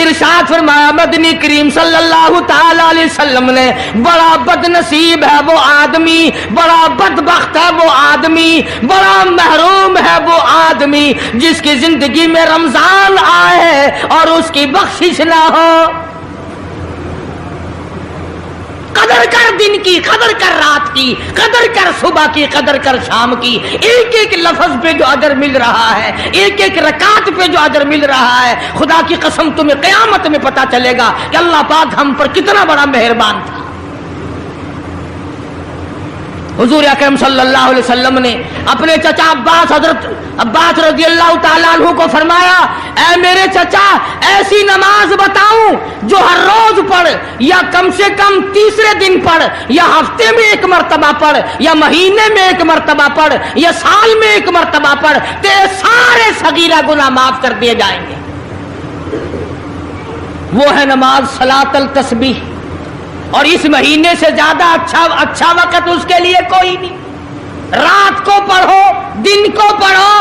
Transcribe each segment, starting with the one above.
ارشاد فرمایا مدنی کریم صلی اللہ تعالی علیہ وسلم نے بڑا بد نصیب ہے وہ آدمی، بڑا بدبخت ہے وہ آدمی، بڑا محروم ہے وہ آدمی جس کی زندگی میں رمضان آئے اور اس کی بخشش نہ ہو۔ قدر کر دن کی، قدر کر رات کی، قدر کر صبح کی، قدر کر شام کی، ایک ایک لفظ پہ جو اجر مل رہا ہے، ایک ایک رکعت پہ جو اجر مل رہا ہے، خدا کی قسم تمہیں قیامت میں پتہ چلے گا کہ اللہ پاک ہم پر کتنا بڑا مہربان تھا۔ حضور اکرم صلی اللہ علیہ وسلم نے اپنے چچا عباس، حضرت عباس رضی اللہ تعالیٰ عنہ کو فرمایا اے میرے چچا ایسی نماز بتاؤں جو ہر روز پڑھ یا کم سے کم تیسرے دن پڑھ یا ہفتے میں ایک مرتبہ پڑھ یا مہینے میں ایک مرتبہ پڑھ یا سال میں ایک مرتبہ پڑھ تیرے سارے صغیرہ گناہ معاف کر دیے جائیں گے۔ وہ ہے نماز صلاۃ التسبیح، اور اس مہینے سے زیادہ اچھا وقت اس کے لیے کوئی نہیں۔ رات کو پڑھو، دن کو پڑھو،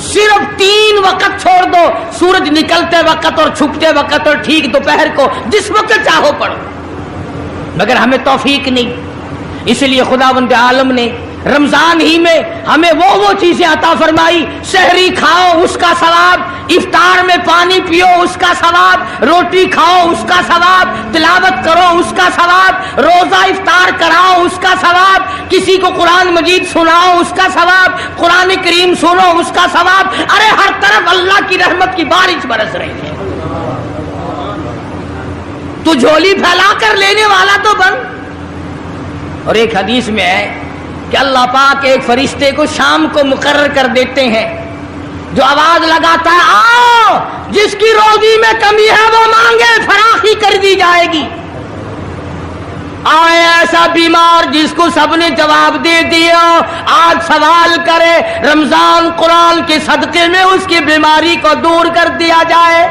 صرف 3 وقت چھوڑ دو، سورج نکلتے وقت اور چھپتے وقت اور ٹھیک دوپہر کو، جس وقت چاہو پڑھو، مگر ہمیں توفیق نہیں۔ اس لیے خداوند عالم نے رمضان ہی میں ہمیں وہ چیزیں عطا فرمائی، سحری کھاؤ اس کا ثواب، افطار میں پانی پیو اس کا ثواب، روٹی کھاؤ اس کا ثواب، تلاوت کرو اس کا ثواب، روزہ افطار کراؤ اس کا ثواب، کسی کو قرآن مجید سناؤ اس کا ثواب، قرآن کریم سنو اس کا ثواب۔ ارے ہر طرف اللہ کی رحمت کی بارش برس رہی ہے، تو جھولی پھیلا کر لینے والا تو بن۔ اور ایک حدیث میں ہے کہ اللہ پاک ایک فرشتے کو شام کو مقرر کر دیتے ہیں جو آواز لگاتا ہے آؤ جس کی روزی میں کمی ہے وہ مانگے فراخی کر دی جائے گی۔ آئے ایسا بیمار جس کو سب نے جواب دے دیا آج سوال کرے، رمضان قرآن کے صدقے میں اس کی بیماری کو دور کر دیا جائے۔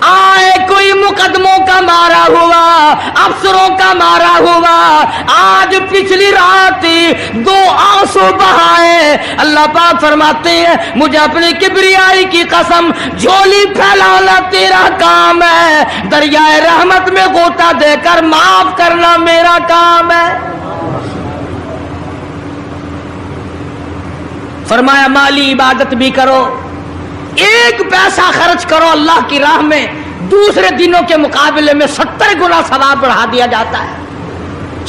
آئے کوئی مقدموں کا مارا ہوا، افسروں کا مارا ہوا، آج پچھلی رات 2 آنسو بہائے، اللہ پاک فرماتے ہیں مجھے اپنی کبریائی کی قسم جھولی پھیلانا تیرا کام ہے، دریائے رحمت میں غوطہ دے کر معاف کرنا میرا کام ہے۔ فرمایا مالی عبادت بھی کرو، 1 پیسہ خرچ کرو اللہ کی راہ میں، دوسرے دنوں کے مقابلے میں 70 گنا ثواب بڑھا دیا جاتا ہے،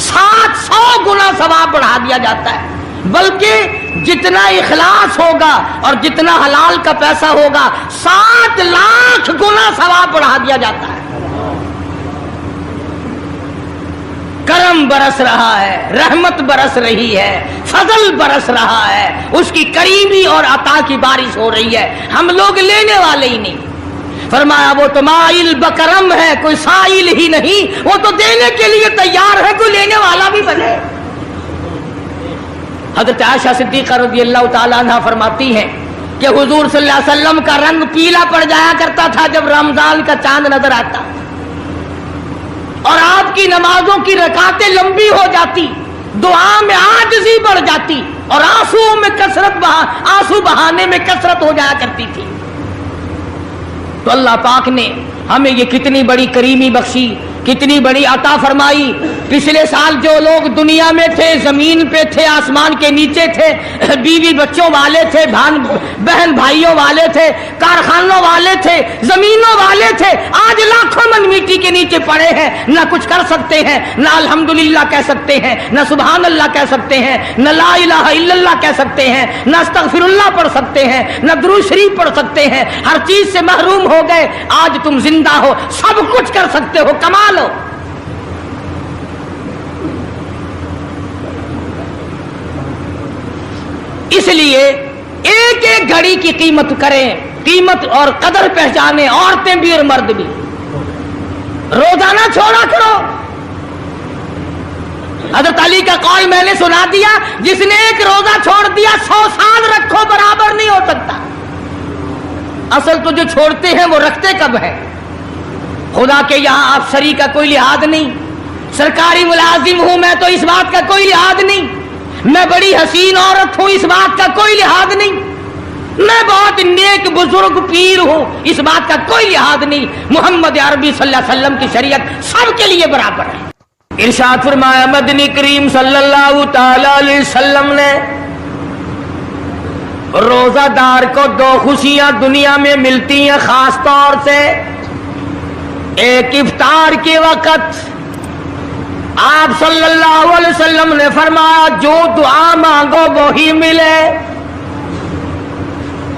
700 گنا ثواب بڑھا دیا جاتا ہے، بلکہ جتنا اخلاص ہوگا اور جتنا حلال کا پیسہ ہوگا 7 لاکھ گنا ثواب بڑھا دیا جاتا ہے۔ کرم برس رہا ہے، رحمت برس رہی ہے، فضل برس رہا ہے، اس کی کریمی اور عطا کی بارش ہو رہی ہے، ہم لوگ لینے والے ہی نہیں۔ فرمایا وہ تو مائل بکرم ہے، کوئی سائل ہی نہیں، وہ تو دینے کے لیے تیار ہے، کوئی لینے والا بھی بنے۔ حضرت عائشہ صدیقہ رضی اللہ تعالیٰ عنہ فرماتی ہیں کہ حضور صلی اللہ علیہ وسلم کا رنگ پیلا پڑ جایا کرتا تھا جب رمضان کا چاند نظر آتا، اور آپ کی نمازوں کی رکعتیں لمبی ہو جاتی، دعا میں عاجزی بڑھ جاتی، اور آنسو بہانے میں کثرت ہو جایا کرتی تھی۔ تو اللہ پاک نے ہمیں یہ کتنی بڑی کریمی بخشی، کتنی بڑی عطا فرمائی۔ پچھلے سال جو لوگ دنیا میں تھے، زمین پہ تھے، آسمان کے نیچے تھے، بیوی بچوں والے تھے، بہن بھائیوں والے تھے، کارخانوں والے تھے، زمینوں والے تھے، آج لاکھوں من مٹی کے نیچے پڑے ہیں، نہ کچھ کر سکتے ہیں، نہ الحمدللہ کہہ سکتے ہیں، نہ سبحان اللہ کہہ سکتے ہیں، نہ لا الہ الا اللہ کہہ سکتے ہیں، نہ استغفر اللہ پڑھ سکتے ہیں، نہ درود شریف پڑھ سکتے ہیں، ہر چیز سے محروم ہو گئے۔ آج تم زندہ ہو، سب کچھ کر سکتے ہو، کمال ہو۔ اس لیے ایک ایک گھڑی کی قیمت کریں، قیمت اور قدر پہچانیں، عورتیں بھی اور مرد بھی۔ روزانہ چھوڑا کرو۔ حضرت علی کا قول میں نے سنا دیا، جس نے ایک روزہ چھوڑ دیا 100 سال رکھو برابر نہیں ہو سکتا۔ اصل تو جو چھوڑتے ہیں وہ رکھتے کب ہیں؟ خدا کے یہاں افسری کا کوئی لحاظ نہیں، سرکاری ملازم ہوں میں تو اس بات کا کوئی لحاظ نہیں، میں بڑی حسین عورت ہوں اس بات کا کوئی لحاظ نہیں، میں بہت بہت نیک بزرگ پیر ہوں، اس بات کا کوئی لحاظ نہیں، محمد عربی صلی اللہ علیہ وسلم کی شریعت سب کے لیے برابر ہے۔ ارشاد فرمایا مدنی کریم صلی اللہ تعالی علیہ وسلم نے روزہ دار کو دو خوشیاں دنیا میں ملتی ہیں خاص طور سے، ایک افطار کے وقت آپ صلی اللہ علیہ وسلم نے فرمایا جو دعا مانگو وہی ملے،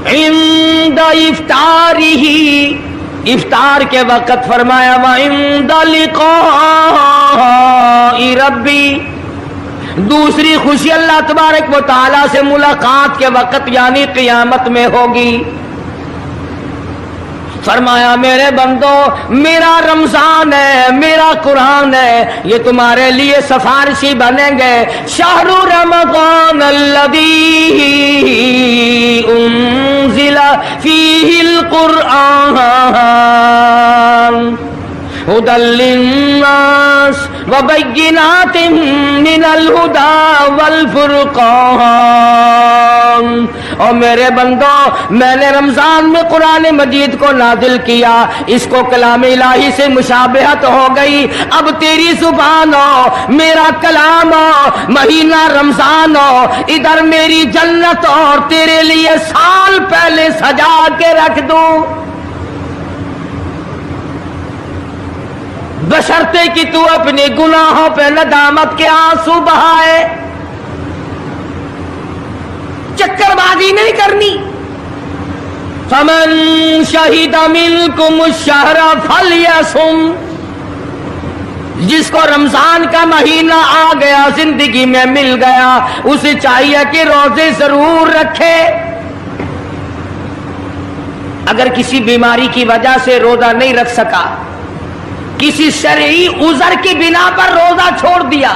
عند افطارہ، افطار کے وقت فرمایا وعند لقاء ربی، دوسری خوشی اللہ تبارک و تعالی سے ملاقات کے وقت یعنی قیامت میں ہوگی۔ فرمایا میرے بندو میرا رمضان ہے، میرا قرآن ہے، یہ تمہارے لیے سفارشی بنیں گے۔ شہر رمضان الذی انزل فیہ القرآن ہدی للناس وبینات من الہدی والفرقان۔ اور میرے بندو میں نے رمضان میں قرآن مجید کو نازل کیا، اس کو کلام الہی سے مشابہت ہو گئی، اب تیری زبان ہو میرا کلام ہو، مہینہ رمضان ہو، ادھر میری جنت اور تیرے لیے سال پہلے سجا کے رکھ دوں، بشرطے کہ تو اپنے گناہوں پہ ندامت کے آنسو بہائے، چکر بازی نہیں کرنی۔ فمن شہد منکم الشہر فلیصم، جس کو رمضان کا مہینہ آ گیا زندگی میں مل گیا اسے چاہیے کہ روزے ضرور رکھے۔ اگر کسی بیماری کی وجہ سے روزہ نہیں رکھ سکا، کسی شرعی عذر کی بنا پر روزہ چھوڑ دیا،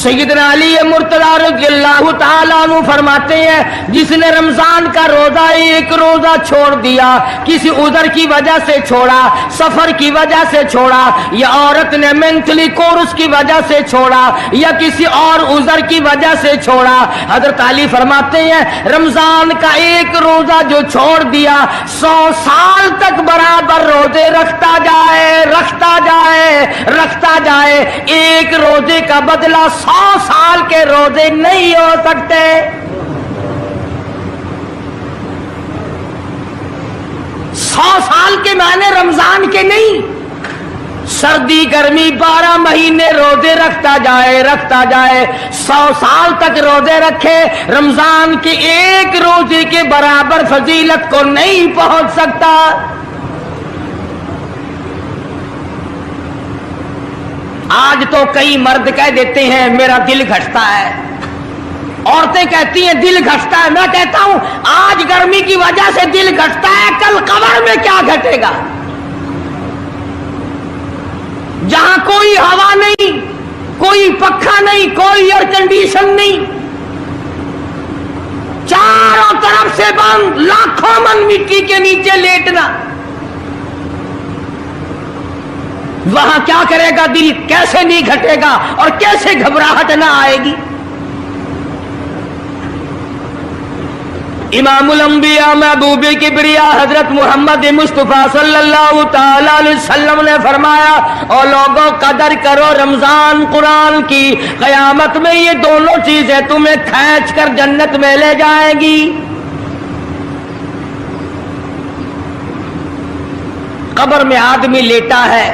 سیدنا علی مرتضی رضی اللہ تعالیٰ عنہ فرماتے ہیں جس نے رمضان کا روزہ ایک روزہ چھوڑ دیا، کسی عذر کی وجہ سے چھوڑا، سفر کی وجہ سے چھوڑا، یا عورت نے مینٹلی کورس کی وجہ سے چھوڑا، یا کسی اور عذر کی وجہ سے چھوڑا، حضرت علی فرماتے ہیں رمضان کا ایک روزہ جو چھوڑ دیا 100 سال تک برابر روزے رکھتا جائے، رکھتا جائے، رکھتا جائے، ایک روزے کا بدلہ 100 سال کے روزے نہیں ہو سکتے۔ 100 سال کے معنی رمضان کے نہیں، سردی گرمی 12 مہینے روزے رکھتا جائے، رکھتا جائے، 100 سال تک روزے رکھے، رمضان کے ایک روزے کے برابر فضیلت کو نہیں پہنچ سکتا۔ آج تو کئی مرد کہہ دیتے ہیں میرا دل گھٹتا ہے، عورتیں کہتی ہیں دل گھٹتا ہے، میں کہتا ہوں آج گرمی کی وجہ سے دل گھٹتا ہے، کل قبر میں کیا گھٹے گا؟ جہاں کوئی ہوا نہیں، کوئی پنکھا نہیں، کوئی ایئر کنڈیشن نہیں، چاروں طرف سے بند، لاکھوں من مٹی کے نیچے لیٹنا، وہاں کیا کرے گا دل؟ کیسے نہیں گھٹے گا اور کیسے گھبراہٹ نہ آئے گی؟ امام الانبیاء محبوب کبریا حضرت محمد مصطفیٰ صلی اللہ تعالی علیہ وسلم نے فرمایا اور لوگوں قدر کرو رمضان قرآن کی، قیامت میں یہ دونوں چیزیں تمہیں کھینچ کر جنت میں لے جائیں گی۔ قبر میں آدمی لیٹا ہے،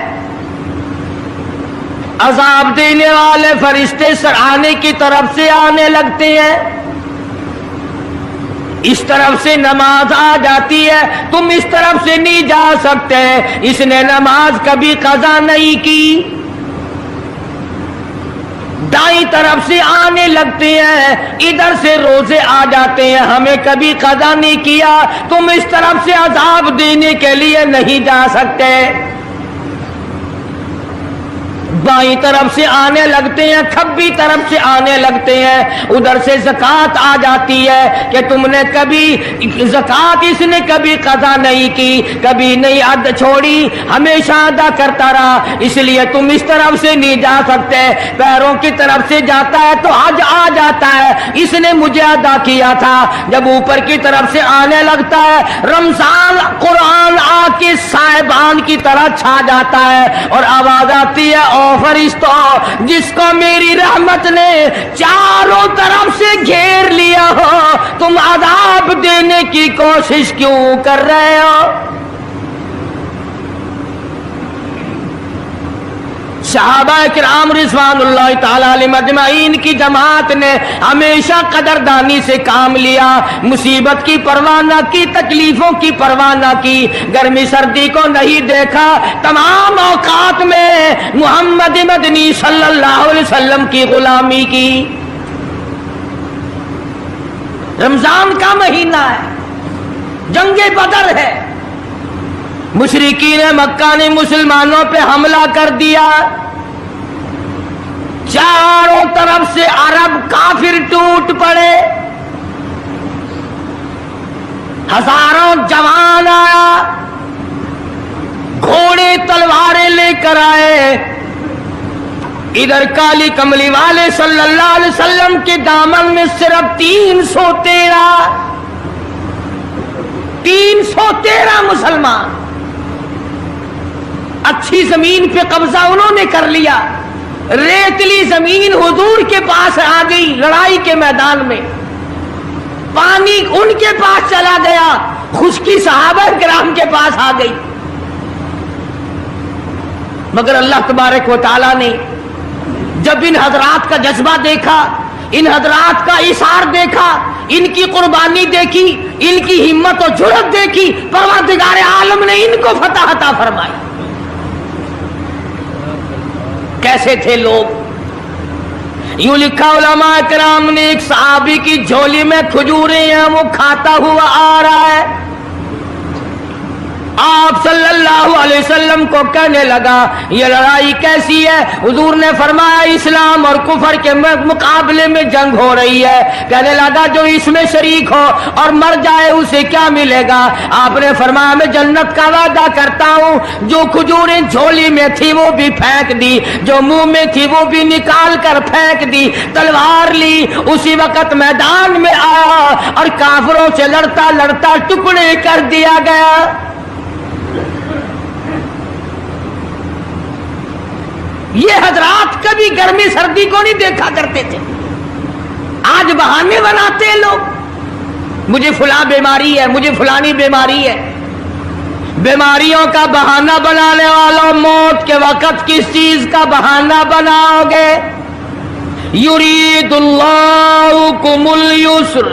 عذاب دینے والے فرشتے سرانے کی طرف سے آنے لگتے ہیں، اس طرف سے نماز آ جاتی ہے، تم اس طرف سے نہیں جا سکتے، اس نے نماز کبھی قضا نہیں کی، دائیں طرف سے آنے لگتے ہیں، ادھر سے روزے آ جاتے ہیں، ہمیں کبھی قضا نہیں کیا، تم اس طرف سے عذاب دینے کے لیے نہیں جا سکتے۔ बाईं तरफ से आने लगते हैं, खब्बी तरफ से आने लगते हैं, उधर से ज़कात आ जाती है कि तुमने कभी ज़कात इसने कभी कज़ा नहीं की, कभी नहीं अद छोड़ी, हमेशा अदा करता रहा, इसलिए तुम इस तरफ से नहीं जा सकते, पैरों की तरफ से जाता है तो हज आ जाता है, इसने मुझे अदा किया था। जब ऊपर की तरफ से आने लगता है, रमजान कुरान आके साहिबान की तरह छा जाता है और आवाज आती है, ओ फरिश्तों, जिसको मेरी रहमत ने चारों तरफ से घेर लिया हो, तुम अजाब देने की कोशिश क्यों कर रहे हो? सहाबा किराम रिज़वानुल्लाह ताला अलैहिम अजमाइन की जमात ने हमेशा कदरदानी से काम लिया, मुसीबत की परवाह न की, तकलीफों की परवाह न की, गर्मी सर्दी को नहीं देखा, तमाम औकात में मुहम्मद मदनी सल्लल्लाहु अलैहि वसल्लम की गुलामी की। रमजान का महीना है, जंगे बदर है, मुशरिकीन मक्का ने मुसलमानों पे हमला कर दिया, चारों तरफ से अरब काफिर टूट पड़े, हजारों जवान आया, घोड़े तलवारें लेकर आए, इधर काली कमली वाले सल्लल्लाहु अलैहि वसल्लम के दामन में सिर्फ 313 मुसलमान, अच्छी जमीन पे कब्जा उन्होंने कर लिया, रेतली जमीन हुजूर के पास आ गई, लड़ाई के मैदान में पानी उनके पास चला गया, खुश्की सहाबा किराम के पास आ गई, मगर अल्लाह तबारक व तआला ने जब इन हजरात का जज्बा देखा, इन हजरात का इशार देखा, इनकी कुर्बानी देखी, इनकी हिम्मत और जुर्रत देखी, परवरदिगार आलम ने इनको फतह अता फरमाई। कैसे थे लोग? यूं लिखा उलमा किराम ने, एक सहाबी की झोली में खजूरें हैं, वो खाता हुआ आ रहा है, आप सल्लल्लाहु अलैहि वसल्लम को कहने लगा, ये लड़ाई कैसी है? हुजूर ने फरमाया, इस्लाम और कुफर के मुकाबले में जंग हो रही है। कहने लगा, जो इसमें शरीक हो और मर जाए उसे क्या मिलेगा? आपने फरमाया, मैं जन्नत का वादा करता हूँ। जो खजूरें झोली में थी वो भी फेंक दी, जो मुंह में थी वो भी निकाल कर फेंक दी, तलवार ली, उसी वक्त मैदान में आया और काफिरों से लड़ता लड़ता टुकड़े कर दिया गया। ये हजरात कभी गर्मी सर्दी को नहीं देखा करते थे, आज बहाने बनाते हैं लोग, मुझे फुला बीमारी है, मुझे फुलानी बीमारी है। बीमारियों का बहाना बनाने वालों, मौत के वक्त किस चीज का बहाना बनाओगे? युरीदुल्लाहु कुमुल युस्र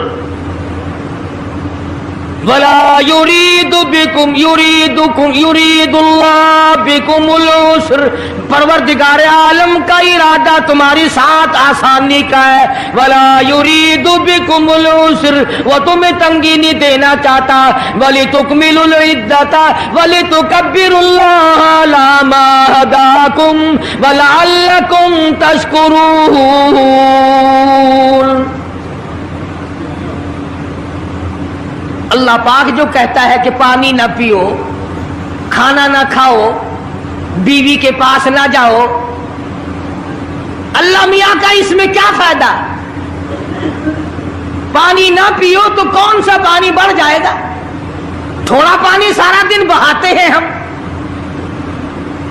वला युरीदु बिकुम युरीदुल्लाह बिकुमुल उस्र। परवरदिगार आलम का इरादा तुम्हारी साथ आसानी का है। वला युरीदु बिकुमुल उस्र, वो तुम्हें तंगी नहीं देना चाहता। वली तुकमिलुल इद्दता वली तुकब्बिरुल्लाह अला मा हदाकुम वलअल्लकुम तशकुरून। अल्लाह पाक जो कहता है कि पानी ना पियो, खाना ना खाओ, बीवी के पास ना जाओ, अल्लाह मियां का इसमें क्या फायदा? पानी ना पियो तो कौन सा पानी बढ़ जाएगा? थोड़ा पानी सारा दिन बहाते हैं हम,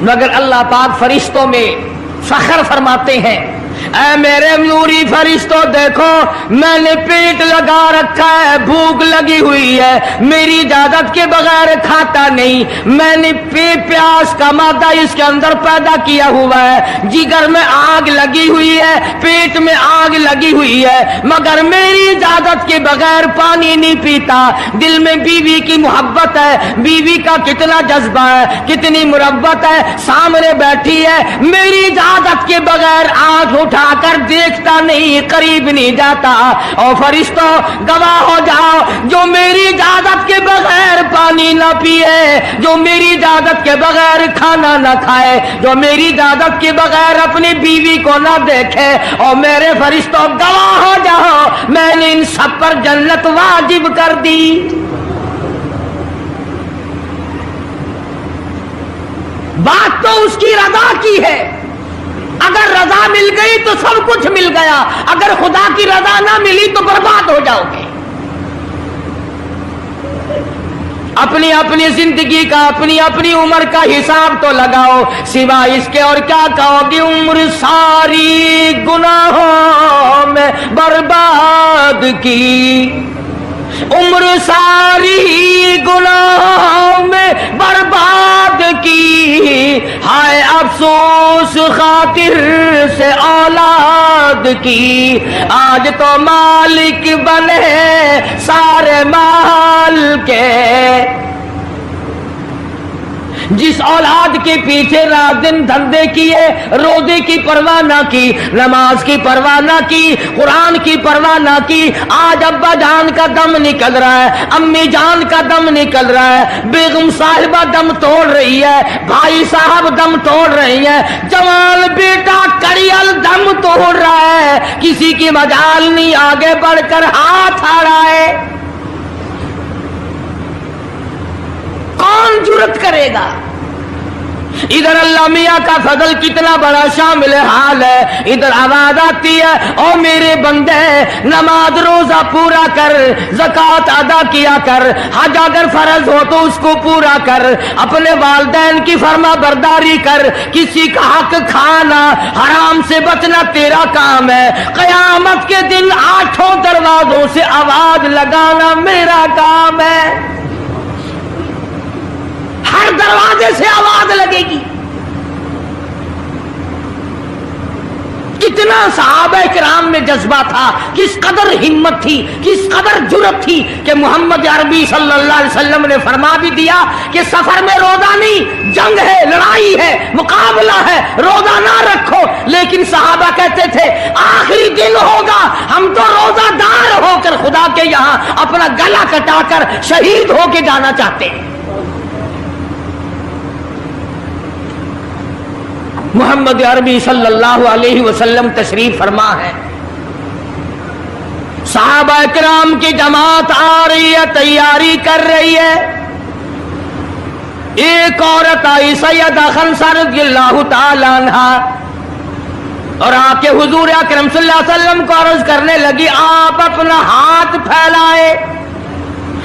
मगर अल्लाह पाक फरिश्तों में फख्र फरमाते हैं, ऐ मेरे नूरी फरिश्तों, देखो मैंने पेट लगा रखा है, भूख लगी हुई है, मेरी इजाजत के बगैर खाता नहीं। मैंने प्यास का मादा इसके अंदर पैदा किया हुआ है, जिगर में आग लगी हुई है, पेट में आग लगी हुई है, मगर मेरी इजाजत के बगैर पानी नहीं पीता। दिल में बीवी की मोहब्बत है, बीवी का कितना जज्बा है, कितनी मुरब्बत है, सामने बैठी है, मेरी इजाजत के बगैर आंख उठाकर देखता नहीं, करीब नहीं जाता। और फरिश्तों गवाह हो जाओ, जो मेरी इजाजत के बगैर पानी पानी ना पिए, जो मेरी इजाजत के बगैर खाना ना खाए, जो मेरी इजाजत के बगैर अपनी बीवी को ना देखे, और मेरे फरिश्तों गवाह हो जाओ मैंने इन सब पर जन्नत वाजिब कर दी। बात तो उसकी रजा की है, अगर रजा मिल गई तो सब कुछ मिल गया, अगर खुदा की रजा ना मिली तो बर्बाद हो जाओगे। अपनी अपनी जिंदगी का, अपनी अपनी उम्र का हिसाब तो लगाओ, सिवा इसके और क्या कहोगे। उम्र सारी गुनाहों में बर्बाद की, उम्र सारी गुनाहों में बर्बाद की, हाय अफसोस खातिर से औलाद की। आज तो मालिक बने सारे माल के, जिस औलाद के पीछे रात दिन धंधे किए, रोजे की परवाह ना की, नमाज की परवाह ना की, कुरान की परवाह ना की, आज अब्बा जान का दम निकल रहा है, अम्मी जान का दम निकल रहा है, बेगम साहिबा दम तोड़ रही है, भाई साहब दम तोड़ रही है, जवान बेटा कड़ियल दम तोड़ रहा है, किसी की मजाल नहीं आगे बढ़कर हाथ आ रहा है। कौन जुर्रत करेगा? इधर अल्लाह मियाँ का फजल कितना बड़ा शामिल हाल है, इधर आवाज आती है ओ मेरे बंदे नमाज रोजा पूरा कर, ज़कात अदा किया कर, हज अगर फर्ज हो तो उसको पूरा कर, अपने वालिदैन की फर्मा बरदारी कर, किसी का हक खाना, हराम से बचना तेरा काम है। क़यामत के दिन 8 दरवाजों से आवाज लगाना मेरा काम है, हर दरवाजे से आवाज लगेगी। कितना सहाबा किराम में जज्बा था, किस कदर हिम्मत थी, किस कदर जुर्रत थी कि मोहम्मद अरबी सल्लल्लाहु अलैहि वसल्लम ने फरमा भी दिया कि सफर में रोजा नहीं, जंग है, लड़ाई है, मुकाबला है, रोजा ना रखो। लेकिन सहाबा कहते थे आखिरी दिन होगा, हम तो रोजादार होकर खुदा के यहाँ अपना गला कटाकर शहीद होके जाना चाहते हैं। मोहम्मद अरबी सल्लल्लाहु अलैहि वसल्लम तशरीफ फरमा है, सहाबा किराम की जमात आ रही है, तैयारी कर रही है। एक औरत आई सैयदा खंसा रज़ियल्लाहु ताला अन्हा, और आके हुजूर अकरम सल्लल्लाहु अलैहि वसल्लम को अर्ज करने लगी आप अपना हाथ फैलाए।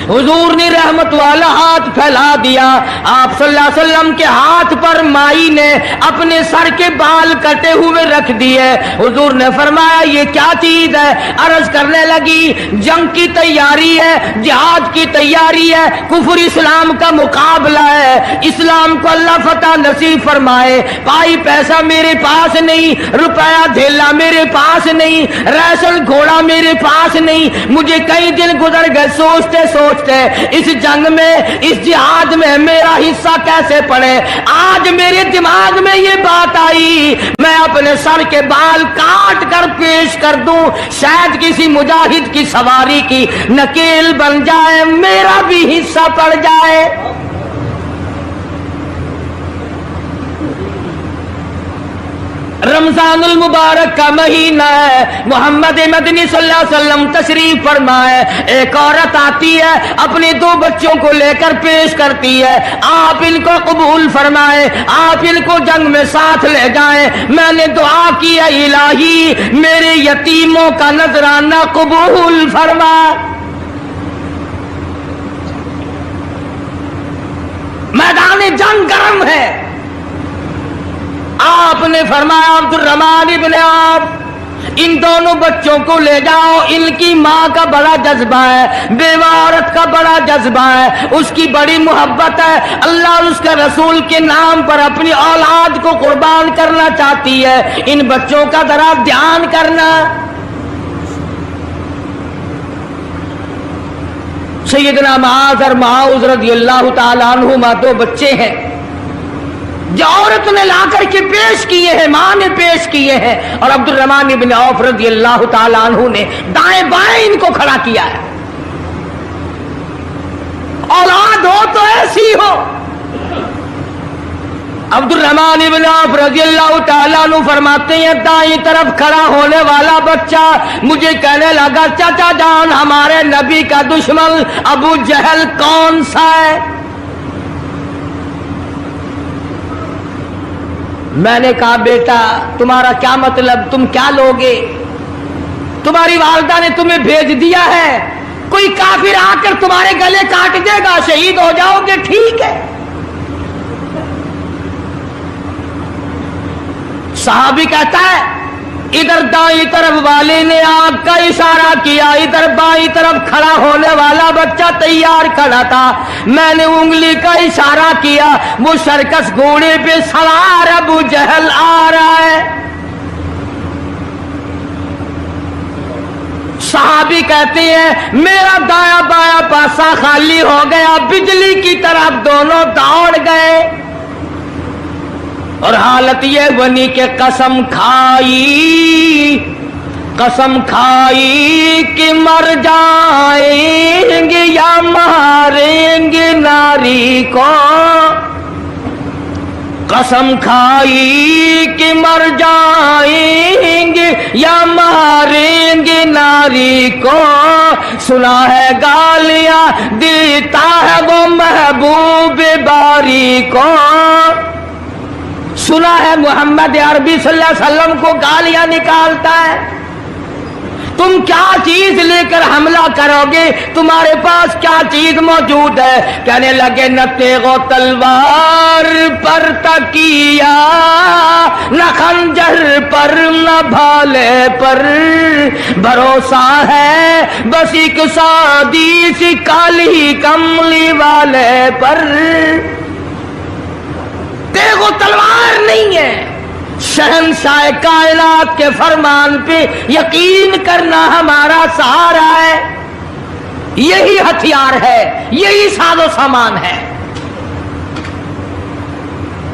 हुजूर ने रहमत वाला हाथ फैला दिया, आप सल्लल्लाहु अलैहि वसल्लम के हाथ पर माई ने अपने सर के बाल कटे हुए रख दिए। हुजूर ने फरमाया ये क्या चीज है? अर्ज करने लगी जंग की तैयारी है, जिहाद की तैयारी है, कुफर इस्लाम का मुकाबला है, इस्लाम को अल्लाह फतह नसीब फरमाए। भाई पैसा मेरे पास नहीं, रुपया धेला मेरे पास नहीं, राशन घोड़ा मेरे पास नहीं, मुझे कई दिन गुजर गए सोचते सोचते इस जंग में, इस जिहाद में मेरा हिस्सा कैसे पड़े। आज मेरे दिमाग में ये बात आई मैं अपने सर के बाल काट कर पेश कर दूं, शायद किसी मुजाहिद की सवारी की नकेल बन जाए, मेरा भी हिस्सा पड़ जाए। रमजानुल मुबारक का महीना है, मोहम्मद मदनी सल्लल्लाहु अलैहि वसल्लम तशरीफ फरमाए। एक औरत आती है, अपने 2 बच्चों को लेकर पेश करती है, आप इनको कबूल फरमाए, आप इनको जंग में साथ ले जाएं। मैंने दुआ की है इलाही मेरे यतीमों का नजराना कबूल फरमा। मैदान जंग गर्म है, आपने फरमाया अब्दुर्रहमान इब्न आप इन दोनों बच्चों को ले जाओ, इनकी माँ का बड़ा जज्बा है, बेवा औरत का बड़ा जज्बा है, उसकी बड़ी मोहब्बत है, अल्लाह और उसके रसूल के नाम पर अपनी औलाद को कुर्बान करना चाहती है, इन बच्चों का जरा ध्यान करना। सैयदना मुआज़ और मुआज़ रज़ियल्लाहु ताला अन्हुमा 2 बच्चे हैं जो औरत ने ला करके पेश किए हैं, मां ने पेश किए हैं, और अब्दुर्रहमान इब्न औफ रज़ियल्लाहु ताला अन्हु ने दाएं बाएं इनको खड़ा किया है। औलाद औलाद हो तो ऐसी हो। अब्दुर्रहमान इब्न औफ रज़ियल्लाहु ताला अन्हु फरमाते हैं, दाईं तरफ खड़ा होने वाला बच्चा मुझे कहने लगा, चाचा जान हमारे नबी का दुश्मन अबू जहल कौन सा है? मैंने कहा, बेटा तुम्हारा क्या मतलब, तुम क्या लोगे? तुम्हारी वालिदा ने तुम्हें भेज दिया है, कोई काफिर आकर तुम्हारे गले काट देगा, शहीद हो जाओगे, ठीक है। सहाबी कहता है, इधर दाईं तरफ वाले ने आग का इशारा किया, इधर बाईं तरफ खड़ा होने वाला बच्चा तैयार खड़ा था। मैंने उंगली का इशारा किया, वो सर्कस घोड़े पे सवार अबू जहल आ रहा है। सहाबी कहते हैं, मेरा दाया बाया पासा खाली हो गया, बिजली की तरफ दोनों दौड़ गए और हालत ये बनी कि कसम खाई कि मर जाएंगे या मारेंगे नारी को, कसम खाई कि मर जाएंगे या मारेंगे नारी को, सुना है गालियां देता है वो महबूब बारी को, सुना है मोहम्मद अरबी सल्लल्लाहु अलैहि वसल्लम को गालियां निकालता है। तुम क्या चीज लेकर हमला करोगे, तुम्हारे पास क्या चीज मौजूद है? कहने लगे, न तेगो तलवार पर तकिया, न खंजर पर, न भाले पर, भरोसा है बस एक सादी सी काली कमली वाले पर। तेगो तलवार नहीं है, शहंशाह कायनात के फरमान पे यकीन करना हमारा सहारा है, यही हथियार है, यही साजो सामान है।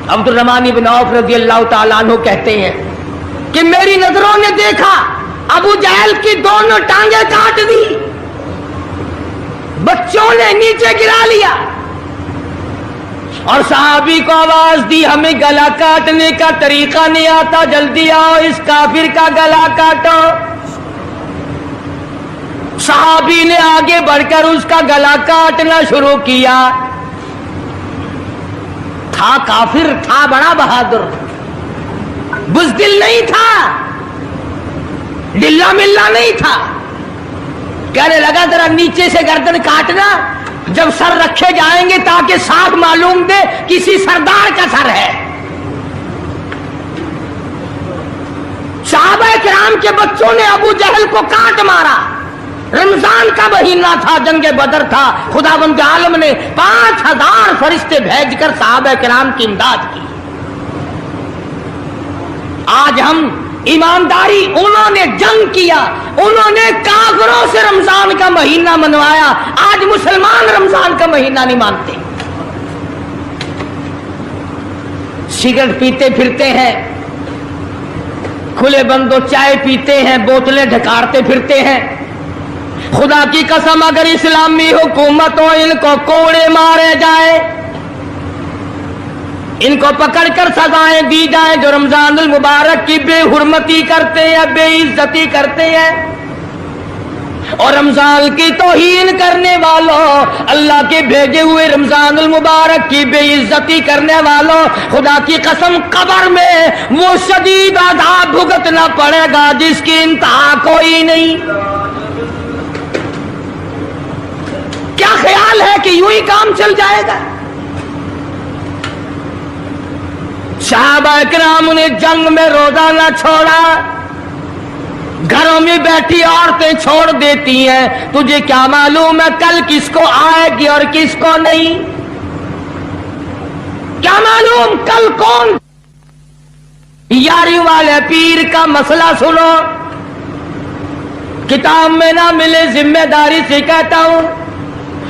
अब्दुर्रहमान इब्न औफ रज़ियल्लाहु ताला अन्हु कहते हैं कि मेरी नजरों ने देखा अबू जहल की दोनों टांगे काट दी, बच्चों ने नीचे गिरा लिया और सहाबी को आवाज दी, हमें गला काटने का तरीका नहीं आता, जल्दी आओ इस काफिर का गला काटो। सहाबी ने आगे बढ़कर उसका गला काटना शुरू किया। था काफिर, था बड़ा बहादुर, बुज़दिल नहीं था, डिल्ला मिल्ला नहीं था। कहने लगा, जरा नीचे से गर्दन काटना, जब सर रखे जाएंगे ताकि साफ मालूम दे किसी सरदार का सर है। सहाबा किराम के बच्चों ने अबू जहल को काट मारा। रमजान का महीना था, जंगे बदर था, खुदावंद आलम ने 5000 फरिश्ते भेजकर सहाबा किराम की इमदाद की। आज हम ईमानदारी, उन्होंने जंग किया, उन्होंने काफिरों से रमजान का महीना मनवाया, आज मुसलमान रमजान का महीना नहीं मानते। सिगरेट पीते फिरते हैं, खुले बंदो चाय पीते हैं, बोतलें ढकारते फिरते हैं। खुदा की कसम अगर इस्लामी हुकूमत हो, इनको कोड़े मारे जाए, इनको पकड़कर सजाएं दी जाए जो रमजानुल मुबारक की बेहुरमती करते हैं, बेइज्जती करते हैं। और रमजान की तौहीन करने वालों, अल्लाह के भेजे हुए रमजानुल मुबारक की बेइज्जती करने वालों, खुदा की कसम कब्र में वो शदीद अज़ाब भुगतना पड़ेगा जिसकी इंतहा कोई नहीं। क्या ख्याल है कि यूं ही काम चल जाएगा? सहाबा किराम ने जंग में रोजा न छोड़ा, घरों में बैठी औरतें छोड़ देती हैं। तुझे क्या मालूम है कल किसको आएगी और किसको नहीं? क्या मालूम कल कौन? यारी वाले पीर का मसला सुनो, किताब में ना मिले, जिम्मेदारी से कहता हूं,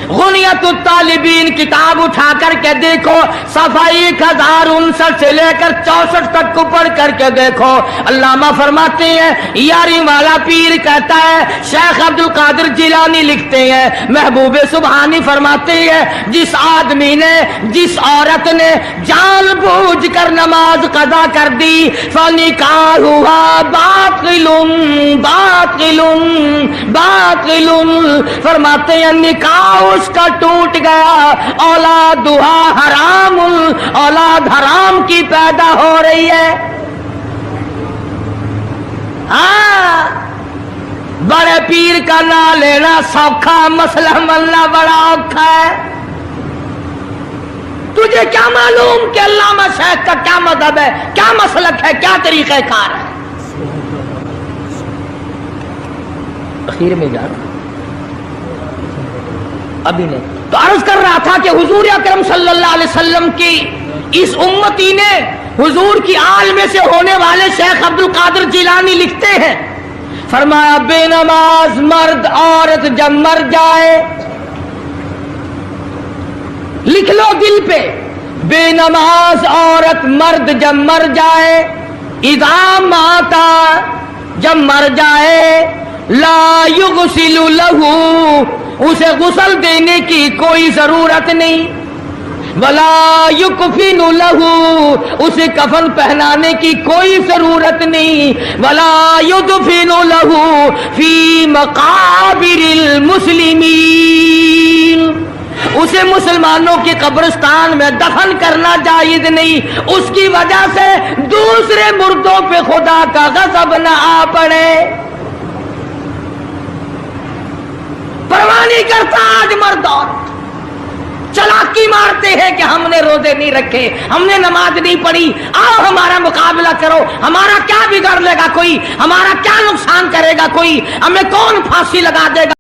गुनियतुत तालिबीन किताब उठा करके देखो, सफा 1059 से लेकर 64 तक को पढ़ करके देखो। अल्लामा फरमाते हैं, यारी वाला पीर कहता है, शेख अब्दुल कादिर जिलानी लिखते हैं, महबूबे सुबहानी फरमाते हैं, जिस आदमी ने, जिस औरत ने जानबूझ कर नमाज कदा कर दी, फनिकाहुहा बातिलुन बातिलुन बातिलुन, फरमाते हैं निकाह उसका टूट गया, औलादुहा हरामुल, औलाद हराम की पैदा हो रही है। हाँ, बड़े पीर का ना लेना सौखा, मसला मलना बड़ा औखा है। तुझे क्या मालूम कि अल्लामा शेख का क्या मजहब है, क्या मसलक है, क्या तरीक़ेकार है। आखिर में जा रहा अभी नहीं तो अर्ज कर रहा था कि हुजूर अकरम सल्लल्लाहु अलैहि वसल्लम की इस उम्मती ने हुजूर की आल में से होने वाले शेख अब्दुल कादिर जिलानी लिखते हैं, फरमाया बेनमाज मर्द औरत जब मर जाए, लिख लो दिल पे, बेनमाज औरत मर्द जब मर जाए, इज़ा माता जब मर जाए, ला युगसिलु लहू, उसे गुस्ल देने की कोई जरूरत नहीं, वला युकफिनु लहू, उसे कफन पहनाने की कोई जरूरत नहीं, वला युदफिनु लहू फी मकाबिरिल मुस्लिमीन, उसे मुसलमानों के कब्रिस्तान में दफन करना जायज नहीं, उसकी वजह से दूसरे मुर्दों पे खुदा का गज़ब न आ पड़े। परवाह नहीं करता आज मर्द और चलाकी मारते हैं कि हमने रोजे नहीं रखे, हमने नमाज नहीं पढ़ी, आओ हमारा मुकाबला करो, हमारा क्या बिगाड़ लेगा कोई, हमारा क्या नुकसान करेगा कोई, हमें कौन फांसी लगा देगा।